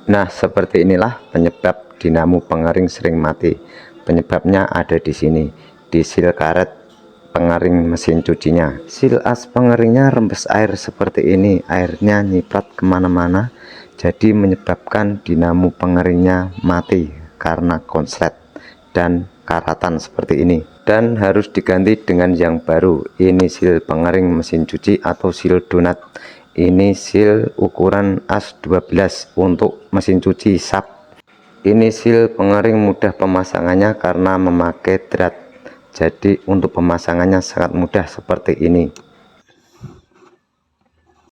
Nah, seperti inilah penyebab dinamo pengering sering mati. Penyebabnya ada di sini, di seal karet pengering mesin cucinya. Seal as pengeringnya rembes air seperti ini, airnya nyiprat kemana-mana, jadi menyebabkan dinamo pengeringnya mati karena konslet dan karatan seperti ini, dan harus diganti dengan yang baru. Ini seal pengering mesin cuci atau seal donat. Ini seal ukuran as 12 untuk mesin cuci SAP. Ini seal pengering mudah pemasangannya karena memakai drat, jadi untuk pemasangannya sangat mudah seperti ini.